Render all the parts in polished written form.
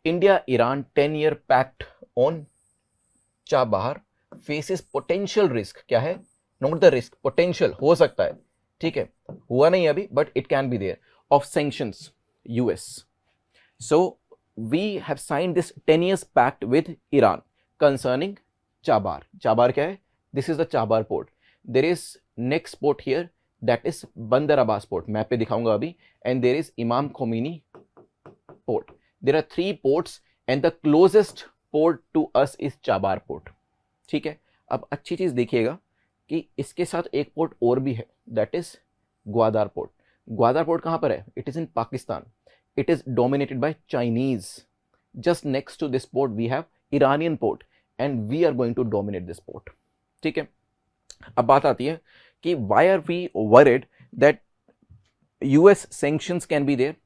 India Iran 10-year pact on Chabahar faces potential risk, क्या है, not the risk, potential, हो सकता है, ठीक है, हुआ नहीं अभी but it can be there, of sanctions US. So we have signed this 10 years pact with Iran concerning Chabahar. Chabahar क्या है, this is the Chabahar port. There is next port here, that is Bandar Abbas port, map पे दिखाऊंगा अभी, and there is Imam Khomeini port. There are 3 ports and the closest port to us is Chabahar port. ठीक है, अब अच्छी चीज देखिएगा कि इसके साथ एक पोर्ट और भी है, that is Gwadar port. Gwadar port कहां पर है, it is in Pakistan. It is dominated by Chinese. Just next to this port we have Iranian port and we are going to dominate this port. ठीक है, अब बात आती है कि why are we worried that US sanctions can be there,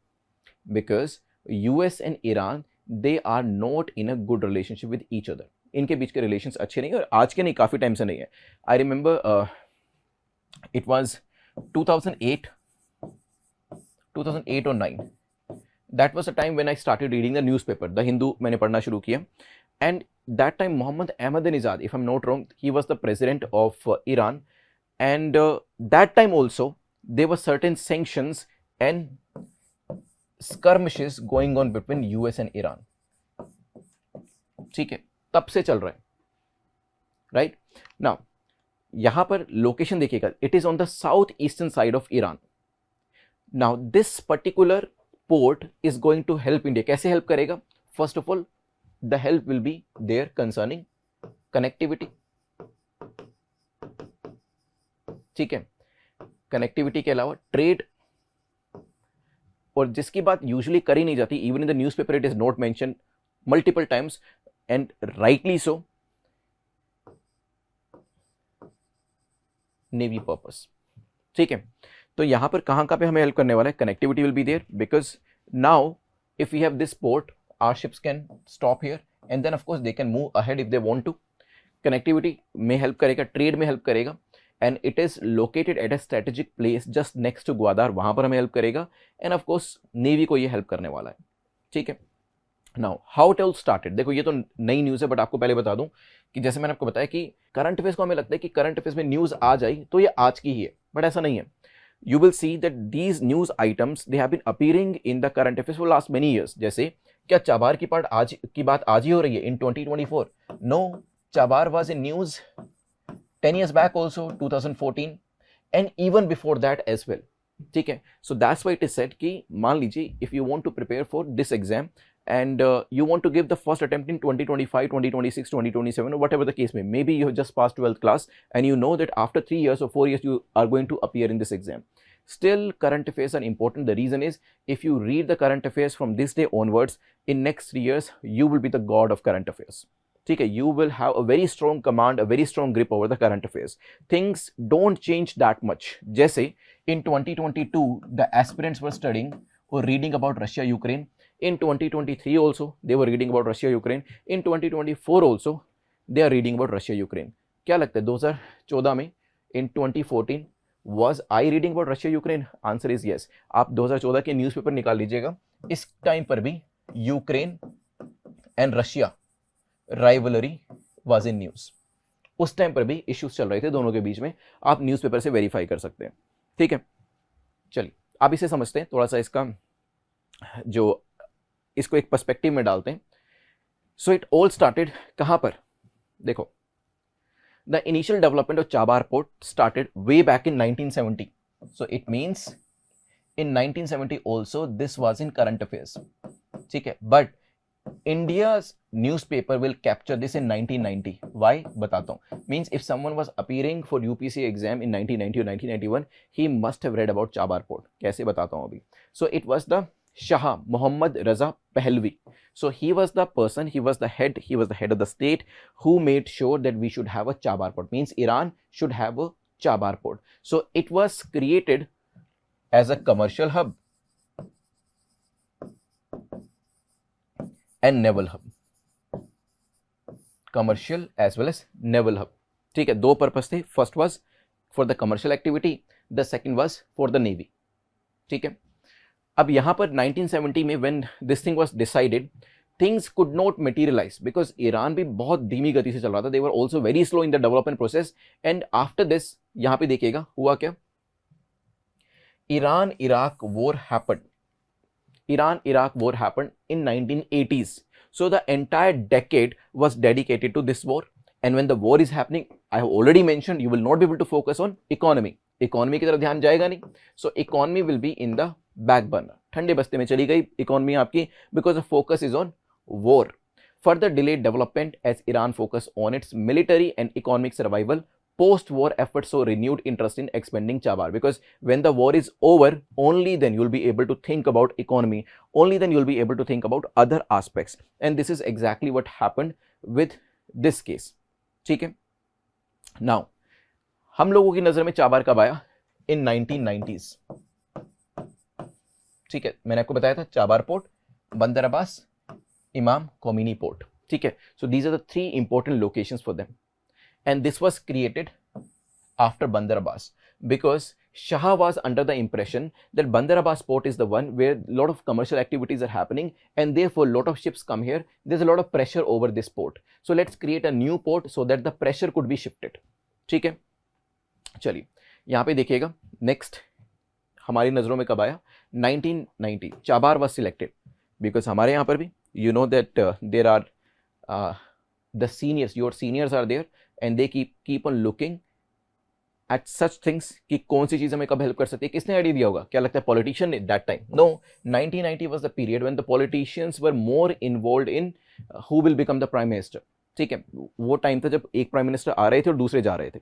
because US and Iran they are not in a good relationship with each other. इनके बीच के relations अच्छे नहीं, और आज के नहीं, काफी टाइम से नहीं है. आई रिमेंबर इट वाज 2008 और 9. That was a time when I started reading the newspaper. The Hindu मैंने पढ़ना शुरू किया, and that time Mohammad Ahmadinejad, if I am not wrong, he was the president of Iran, and that time also there were certain sanctions and skirmishes going on between US and Iran. ठीक है, तब से चल रहा है, right. Now यहां पर location देखिएगा, it is on the south eastern side of Iran. Now this particular port is going to help India. कैसे हेल्प करेगा? First of all the help will be there concerning connectivity. ठीक है, connectivity के अलावा trade, और जिसकी बात usually करी नहीं जाती, even in the newspaper it is not mention multiple times and rightly so, navy purpose. ठीक है, तो यहां पर कहां पे हमें हेल्प करने वाला है, connectivity will be there, because now if we have this port our ships can stop here and then of course they can move ahead if they want to. Connectivity में हेल्प करेगा, trade में help करेगा, and it is located at a strategic place just next to Gwadar, वहां पर हमें help करेगा, end of course navy को ये हेल्प करने वाला है. ठीक है, now how it all started. देखो ये तो नई न्यूज़ है, बट आपको पहले बता दूं कि जैसे मैंने आपको बताया कि करंट अफेयर्स को हमें लगता है कि करंट अफेयर्स में न्यूज़ आ जाए तो ये आज की ही है, बट ऐसा नहीं है. You will see that these news items they have been appearing in the current affairs for last many years. जैसे क्या चाबार की बात आज ही हो रही है in 2024? No, Chabahar was in news 10 years back also, 2014, and even before that as well. ठीक है, so that's why it is said कि मान लीजिए if you want to prepare for this exam and you want to give the first attempt in 2025, 2026, 2027 or whatever the case may, maybe you have just passed 12th class and you know that after 3 years or 4 years you are going to appear in this exam. Still current affairs are important. The reason is if you read the current affairs from this day onwards, in next 3 years you will be the god of current affairs. ठीक है, you will have a very strong command, a very strong grip over the current affairs. Things don't change that much. जैसे in 2022 the aspirants were studying or reading about Russia Ukraine. In 2023 also they were reading about Russia Ukraine. In 2024 also they are reading about Russia Ukraine. क्या लगता है 2014 में in 2014 was I reading about Russia Ukraine? Answer is yes. आप 2014 के newspaper निकाल लीजिएगा, इस time पर भी Ukraine and Russia rivalry was in news. उस टाइम पर भी इश्यूज चल रहे थे दोनों के बीच में, आप न्यूज़पेपर से वेरीफाई कर सकते हैं. ठीक है, चलिए आप इसे समझते हैं थोड़ा सा, इसका जो इसको एक पर्सपेक्टिव में डालते हैं. सो इट ऑल स्टार्टेड कहां पर, देखो the initial development of Chabahar port started way back in 1970. So it means in 1970 also this was in current affairs. ठीक है, but India's newspaper will capture this in 1990. Why? बताता हूँ. Means if someone was appearing for UPSC exam in 1990 or 1991, he must have read about Chabar Port. कैसे बताता हूँ अभी. So it was the Shah Muhammad Raza Pahlavi. So he was the person, he was the head of the state who made sure that we should have a Chabar Port. Means Iran should have a Chabar Port. So it was created as a commercial hub and naval hub. Commercial as well as naval hub. ठीक है, दो purpose थे. First was for the commercial activity, the second was for the navy. ठीक है, अब यहां पर 1970 में when this thing was decided, things could not materialize because Iran भी बहुत धीमी गति से चल रहा था. They were also very slow in the development process. And after this, यहाँ पे देखिएगा हुआ क्या. Iran-Iraq war happened. Iran-Iraq war happened in 1980s. So the entire decade was dedicated to this war. And when the war is happening, I have already mentioned, you will not be able to focus on economy. Economy की तरफ ध्यान जाएगा नहीं. So economy will be in the back burner. ठंडे बस्ते में चली गई economy आपकी because the focus is on war. Further delayed development as Iran focused on its military and economic survival. Post-war efforts saw renewed interest in expanding Chabar because when the war is over, only then you'll be able to think about economy. Only then you'll be able to think about other aspects. And this is exactly what happened with this case. ठीक है. Now, हम लोगों की नजर में चाबार कब आया? In 1990s. ठीक है, मैंने आपको बताया था चाबार पोर्ट, बंदर अब्बास, इमाम खोमेनी पोर्ट. ठीक है. So these are the three important locations for them. And this was created after Bandar Abbas because Shah was under the impression that Bandar Abbas port is the one where a lot of commercial activities are happening and therefore a lot of ships come here. There's a lot of pressure over this port. So let's create a new port so that the pressure could be shifted. ठीक है. चलिए यहाँ पे देखिएगा. Next हमारी नज़रों में कब आया? 1990. चाबार was selected because हमारे यहाँ पर भी you know that there are the seniors, your seniors are there and they keep on looking at such things कि कौन सी चीज़ हमें कब हेल्प कर सकती है. किसने आइडिया दिया होगा? क्या लगता है politician at that time? No, 1990 was the period when the politicians were more involved in who will become the prime minister. ठीक है, वो टाइम था जब एक प्राइम मिनिस्टर आ रहे थे और दूसरे जा रहे थे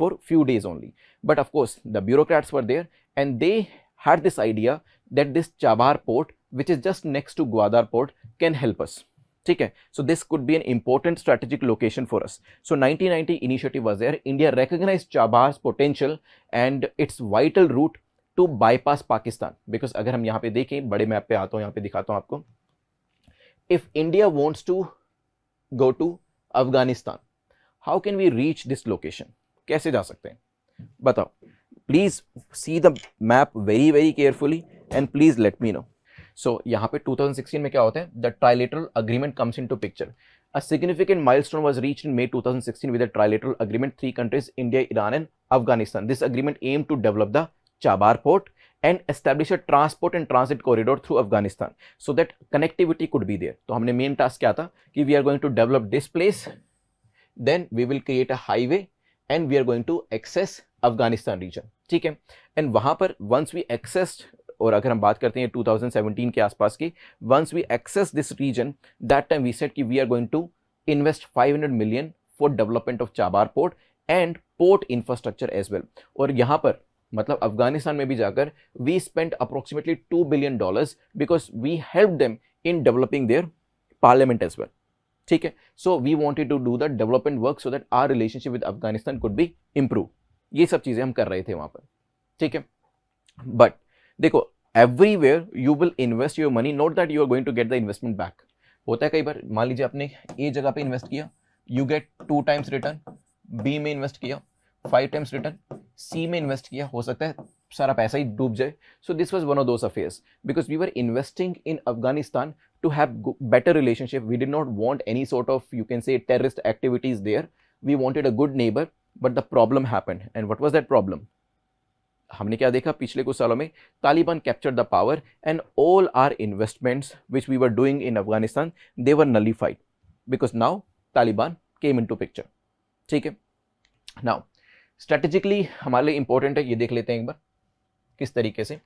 for few days only. But of course the bureaucrats were there and they had this idea that this Chabar port which is just next to Gwadar port can help us. ठीक है. So this could be an important strategic location for us. So 1990 initiative was there. India recognized Chabar's potential and its vital route to bypass Pakistan. Because अगर हम यहाँ पे देखें, बड़े map पे आता हूँ, यहाँ पे दिखाता हूँ आपको. If India wants to go to Afghanistan, how can we reach this location? कैसे जा सकते हैं? बताओ. Please see the map very very carefully and please let me know. So यहाँ पे 2016 में क्या होता है? The trilateral agreement comes into picture. A significant milestone was reached in May 2016 with a trilateral agreement. 3 countries, India, Iran, and Afghanistan. This agreement aimed to develop the Chabar port and establish a transport and transit corridor through Afghanistan so that connectivity could be there. तो हमने main task क्या था कि we are going to develop this place, then we will create a highway and we are going to access Afghanistan region. ठीक है. And वहाँ पर once we accessed, और अगर हम बात करते हैं 2017 के आसपास की, once we access this region, that time we said कि we are going to invest 500 million for development of Chabar port and port infrastructure as well. और यहाँ पर मतलब अफगानिस्तान में भी जाकर we spent approximately $2 billion because we helped them in developing their parliament as well. ठीक है. So we wanted to do the development work so that our relationship with Afghanistan could be improved. ये सब चीज़ें हम कर रहे थे वहाँ पर. ठीक है. But देखो, everywhere you will invest your money, not that you are going to get the investment back. होता है कई बार, मान लीजिए आपने ए जगह पे इन्वेस्ट किया, you get 2 times return. B में इन्वेस्ट किया 5 times रिटर्न. सी में इन्वेस्ट किया, हो सकता है सारा पैसा ही डूब जाए. So this was one of those affairs because we were investing in Afghanistan to have better relationship. We did not want any sort of, you can say, terrorist activities there. We wanted a good neighbour, but the problem happened. And what was that problem? हमने क्या देखा पिछले कुछ सालों में? Taliban captured the power and all our investments which we were doing in Afghanistan, they were nullified because now Taliban came into picture. ठीक है. Now strategically हमारे लिए इंपॉर्टेंट है, ये देख लेते हैं एक बार किस तरीके से.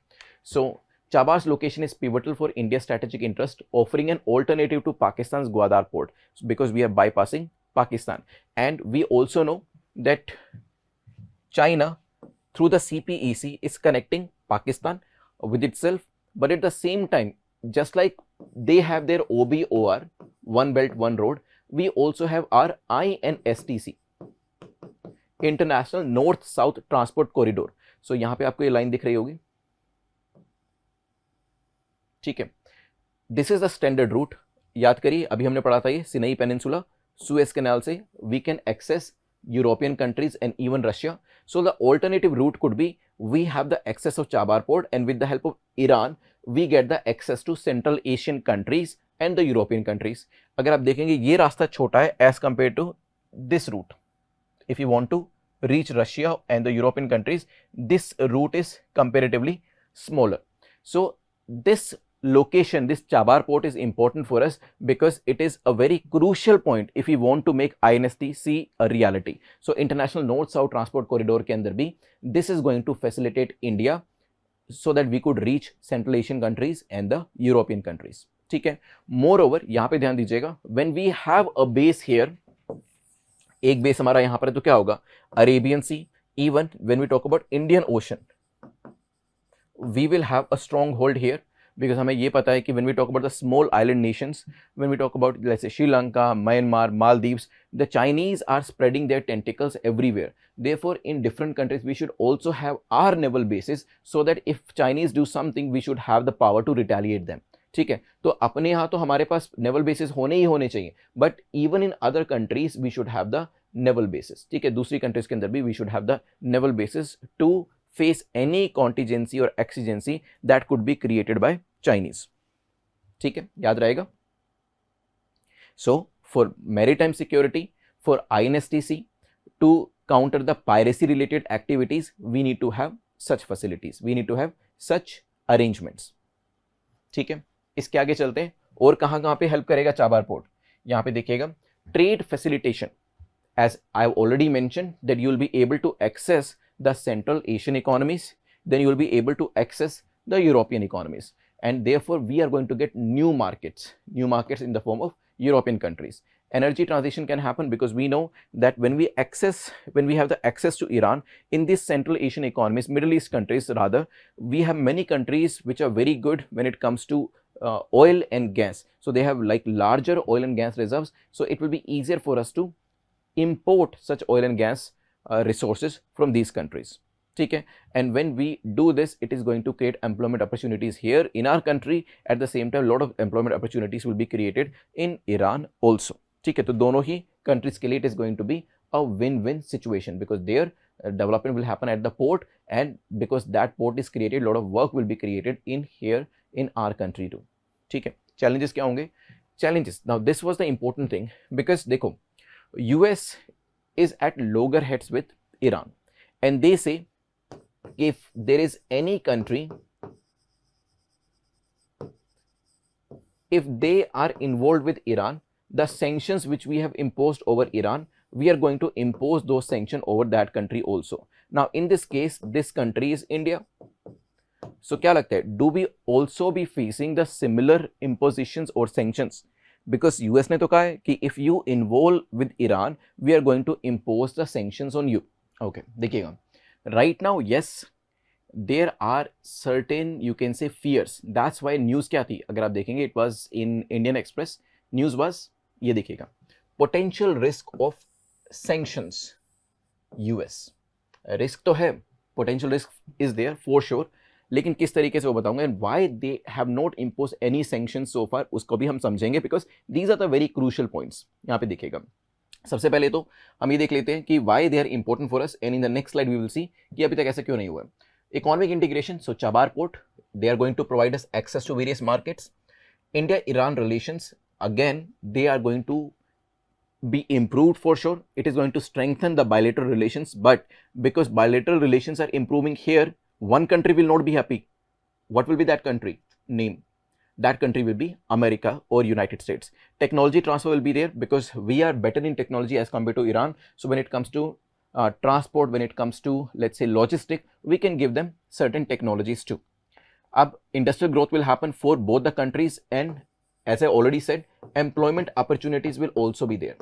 सो Chabar's location is pivotal for India's strategic interest, offering an alternative to Pakistan's Gwadar port because we are bypassing Pakistan. And we also know that China through the CPEC is connecting Pakistan with itself, but at the same time, just like they have their OBOR, One Belt One Road, we also have our INSTC, International North South Transport Corridor. So यहाँ पे आपको ये line दिख रही होगी. ठीक है. This is the standard route. याद करिए, अभी हमने पढ़ा था ये सिनाई पेनिनसुला, सुएज कैनाल से we can access European countries and even Russia. So the alternative route could be we have the access of Chabar port and with the help of Iran we get the access to Central Asian countries and the European countries. अगर आप देखेंगे ये रास्ता छोटा है as compared to this route. If you want to reach Russia and the European countries, this route is comparatively smaller. So this location, this Chabar port is important for us because it is a very crucial point if we want to make INSTC a reality. So international north-south transport corridor के अंदर भी this is going to facilitate India so that we could reach Central Asian countries and the European countries. ठीक है. Moreover, यहाँ पे ध्यान दीजिएगा, when we have a base here, एक बेस हमारा यहां पर है तो क्या होगा, Arabian sea. Even when we talk about Indian ocean, we will have a strong hold here because हमें ये पता है कि when we talk about the small island nations, when we talk about let's say Sri Lanka, Myanmar, Maldives, the Chinese are spreading their tentacles everywhere. Therefore, in different countries, we should also have our naval bases so that if Chinese do something, we should have the power to retaliate them. ठीक है. तो अपने यहाँ तो हमारे पास naval basis होने ही होने चाहिए, but even in other countries we should have the naval bases. ठीक है. दूसरी कंट्रीज के अंदर भी we should have the naval bases to face any contingency और exigency that could be created by Chinese. ठीक है, याद रहेगा. So for maritime security, for INSTC, to counter the piracy related activities, we need to have such facilities, we need to have such arrangements. ठीक है. इसके आगे चलते हैं और कहां पे हेल्प करेगा चाबार पोर्ट. यहां पे देखिएगा, trade facilitation. as I have already mentioned that you will be able to access the Central Asian economies, then you will be able to access the European economies, and therefore we are going to get new markets in the form of European countries. Energy transition can happen because we know that when we have the access to Iran in these Central Asian economies, Middle East countries rather, we have many countries which are very good when it comes to oil and gas. So they have like larger oil and gas reserves. So it will be easier for us to import such oil and gas resources from these countries. Okay? And when we do this, it is going to create employment opportunities here in our country. At the same time, a lot of employment opportunities will be created in Iran also. ठीक है, तो दोनों ही countries के लिए it is going to be a win-win situation because their development will happen at the port, and because that port is created, a lot of work will be created in here in our country too. ठीक है, challenges क्या होंगे? Challenges. Now this was the important thing because देखो, US is at loggerheads with Iran, and they say if there is any country, if they are involved with Iran, the sanctions which we have imposed over Iran, we are going to impose those sanctions over that country also. Now in this case, this country is India. So क्या लगता है, do we also be facing the similar impositions or sanctions? Because US ने तो कहा है कि if you involve with Iran, we are going to impose the sanctions on you. Okay, देखिएगा. Right now, yes, there are certain, you can say, fears. That's why news क्या थी? अगर आप देखेंगे, it was in Indian Express. News was, ये देखिएगा, potential risk of sanctions US. Risk तो है, potential risk is there for sure, लेकिन किस तरीके से वो बताऊंगा, and why they have not imposed any sanctions so far, उसको भी हम समझेंगे because these are the very crucial points. यहाँ पे देखिएगा, सबसे पहले तो हम ये देख लेते हैं कि why they are important for us, and in the next slide we will see कि अभी तक ऐसा क्यों नहीं हुआ. Economic integration. So Chabar port, they are going to provide us access to various markets. India-Iran relations, again, they are going to be improved for sure. It is going to strengthen the bilateral relations, but because bilateral relations are improving here, one country will not be happy. What will be that country? Name. That country will be America or United States. Technology transfer will be there because we are better in technology as compared to Iran. So when it comes to transport, when it comes to, let's say, logistic, we can give them certain technologies too. Ab industrial growth will happen for both the countries, and as I already said, employment opportunities will also be there.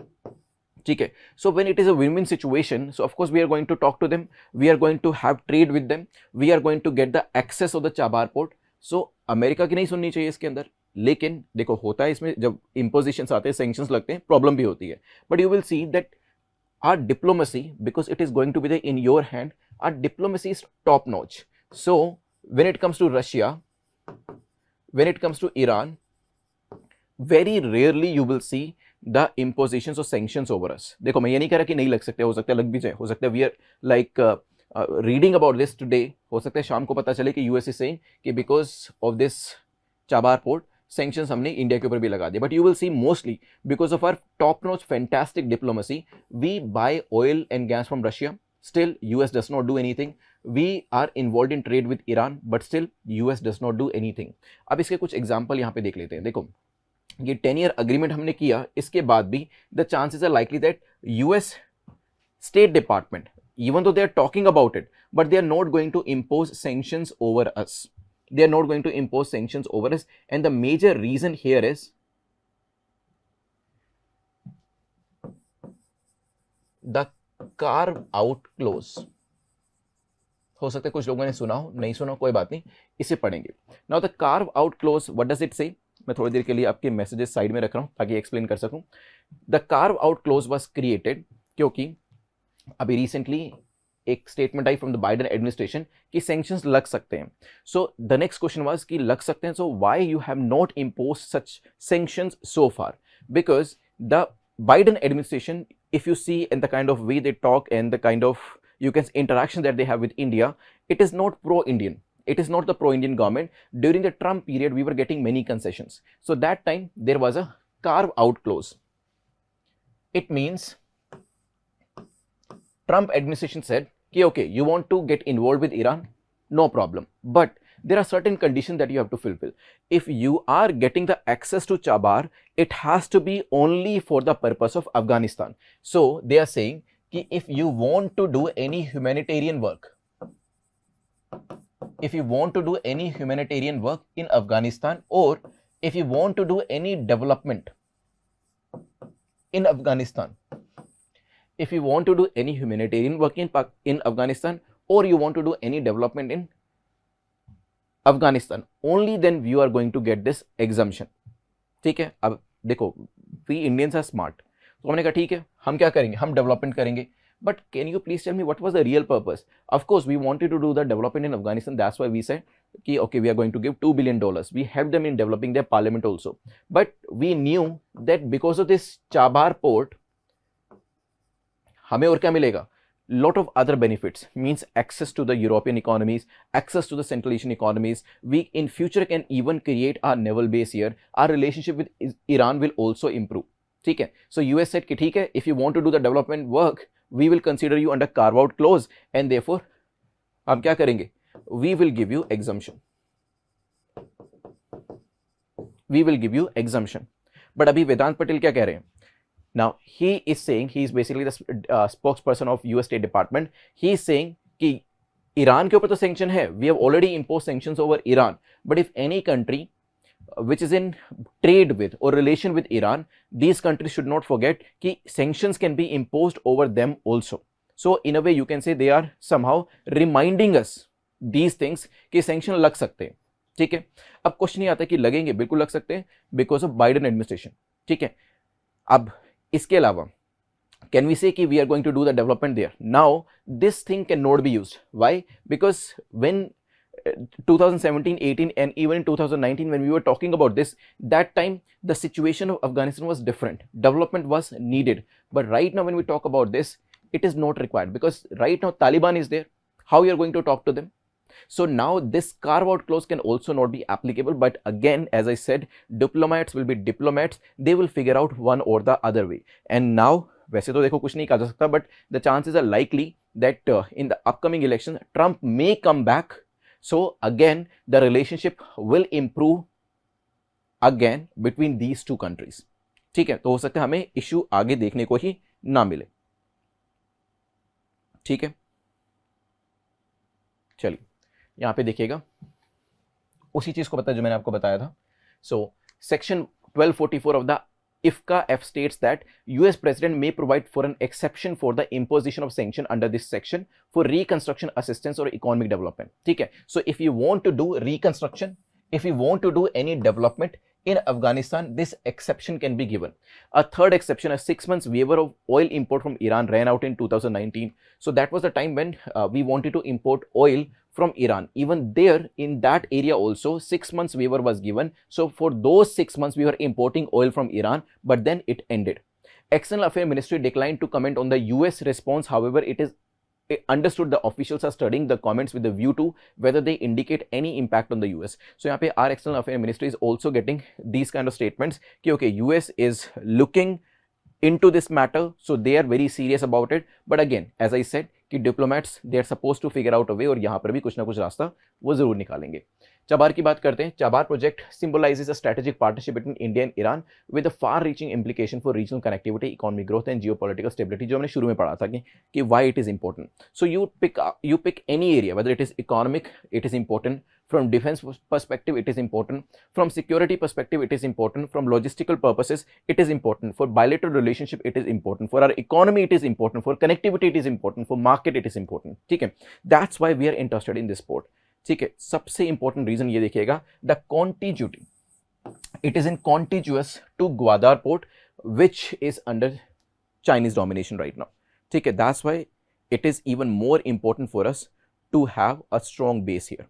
Okay. So when it is a win-win situation, so of course we are going to talk to them, we are going to have trade with them, we are going to get the access of the Chabar port. So America की नहीं सुननी चाहिए इसके अंदर, लेकिन देखो होता है इसमें जब impositions आते हैं, sanctions लगते हैं, प्रॉब्लम भी होती है, but you will see that our diplomacy, because it is going to be there in your hand, our diplomacy is top notch. So when it comes to Russia, when it comes to Iran, very rarely you will see the impositions or sanctions over us. देखो मैं ये नहीं कह रहा कि नहीं लग सकते, हो सकता है लग भी जाए, हो सकता है we are like reading about this today, हो सकता है शाम को पता चले कि US is saying कि because of this Chabar port, sanctions हमने इंडिया के ऊपर भी लगा दिए. But you will see mostly because of our top-notch fantastic diplomacy, we buy oil and gas from Russia. Still, US does not do anything. We are involved in trade with Iran, but still US does not do anything. अब इसके कुछ example यहाँ पे देख लेते हैं. देखो, ये 10-year agreement हमने किया, इसके बाद भी the chances are likely that US State Department, even though they are talking about it, but they are not going to impose sanctions over us. They are not going to impose sanctions over us, and the major reason here is the carve out clause. हो सकता है कुछ लोगों ने सुना हो, नहीं सुना हो, कोई बात नहीं, इसे पढ़ेंगे. Now the carve out close, what does it से? मैं थोड़ी देर के लिए आपके मैसेजेस साइड में रख रहा हूं ताकि एक्सप्लेन कर सकूं. The carve out close was created क्योंकि अभी रिसेंटली एक statement I from the Biden administration कि सैंक्शंस लग सकते हैं. So the next question was कि लग सकते हैं, so why you have not impose such sanctions so far? Because the Biden administration, if you see in the kind of way they talk and the kind of interaction that they have with India, it is not pro-Indian. It is not the pro-Indian government. During the Trump period, we were getting many concessions. So that time there was a carve-out clause. It means Trump administration said, okay, you want to get involved with Iran? No problem. But there are certain conditions that you have to fulfill. If you are getting the access to Chabar, it has to be only for the purpose of Afghanistan. So they are saying that if you want to do any humanitarian work, in Afghanistan, or if you want to do any development in Afghanistan, if you want to do any humanitarian work in Afghanistan, or you want to do any development in Afghanistan, only then you are going to get this exemption. ठीक है. अब देखो, we Indians are smart. तो हमने कहा ठीक है, हम क्या करेंगे, हम डेवलपमेंट करेंगे. But can you please tell me what was the real purpose? Of course, we wanted to do the development in Afghanistan. That's why we said, okay, we are going to give $2 billion. We helped them in developing their parliament also. But we knew that because of this Chabar port, हमें और क्या मिलेगा? Lot of other benefits, means access to the European economies, access to the Central Asian economies. We in future can even create our naval base here. Our relationship with Iran will also improve. ठीक है. So US said कि ठीक है, if you want to do the development work, we will consider you under carve out clause, and therefore हम क्या करेंगे? We will give you exemption. We will give you exemption. But अभी वेदांत पटेल क्या कह रहे हैं? Now he is saying, he is basically the spokesperson of US State Department. He is saying कि Iran के ऊपर तो sanction है, we have already imposed sanctions over Iran. But if any country which is in trade with or relation with Iran, these countries should not forget कि sanctions can be imposed over them also. So in a way you can say they are somehow reminding us these things कि sanction लग सकते हैं. ठीक है. अब question ये आता है कि लगेंगे, बिल्कुल लग सकते हैं because of Biden administration. ठीक है. अब इसके अलावा can we say कि we are going to do the development there? Now this thing cannot be used. Why? Because when 2017, 18 and even in 2019 when we were talking about this, that time the situation of Afghanistan was different. Development was needed. But right now when we talk about this, it is not required because right now Taliban is there. How you are going to talk to them? So now this carve out clause can also not be applicable, but again, as I said, diplomats will be diplomats. They will figure out one or the other way. And now, वैसे तो देखो कुछ नहीं कहा जा सकता, but the chances are likely that in the upcoming election, Trump may come back. So again, the relationship will improve again between these two countries. ठीक है, तो हो सकता है हमें इश्यू आगे देखने को ही ना मिले. ठीक है, चलिए यहां पे देखिएगा, उसी चीज को पता है जो मैंने आपको बताया था. So section 1244 of the IFCA F states that US president may provide for an exception for the imposition of sanction under this section for reconstruction assistance or economic development. ठीक है. So if you want to do reconstruction, if you want to do any development in Afghanistan, this exception can be given. A third exception, a 6 months waiver of oil import from Iran ran out in 2019. So that was the time when we wanted to import oil from Iran. Even there in that area also 6 months waiver was given. So for those 6 months we were importing oil from Iran, but then it ended. External Affairs Ministry declined to comment on the US response. However, it is understood the officials are studying the comments with the view to whether they indicate any impact on the US. So यहाँ पे our external affairs ministry is also getting these kind of statements कि okay, US is looking into this matter, so they are very serious about it. But again, as I said कि diplomats they are supposed to figure out a way, और यहाँ पर भी कुछ ना कुछ रास्ता वो जरूर निकालेंगे. चाबार की बात करते हैं. Chabahar project symbolizes a strategic partnership between India and Iran with a far-reaching implication for regional connectivity, economic growth and geopolitical stability. जो हमने शुरू में पढ़ा था कि why it is important. So you pick any area, whether it is economic, it is important. From defense perspective, it is important. From security perspective, it is important. From logistical purposes, it is important. For bilateral relationship, it is important. For our economy, it is important. For connectivity, it is important. For market, it is important. ठीक है. That's why we are interested in this port. ठीक है. सबसे important reason ये देखिएगा, the contiguity. It is in contiguous to Gwadar port, which is under Chinese domination right now. ठीक है. That's why it is even more important for us to have a strong base here.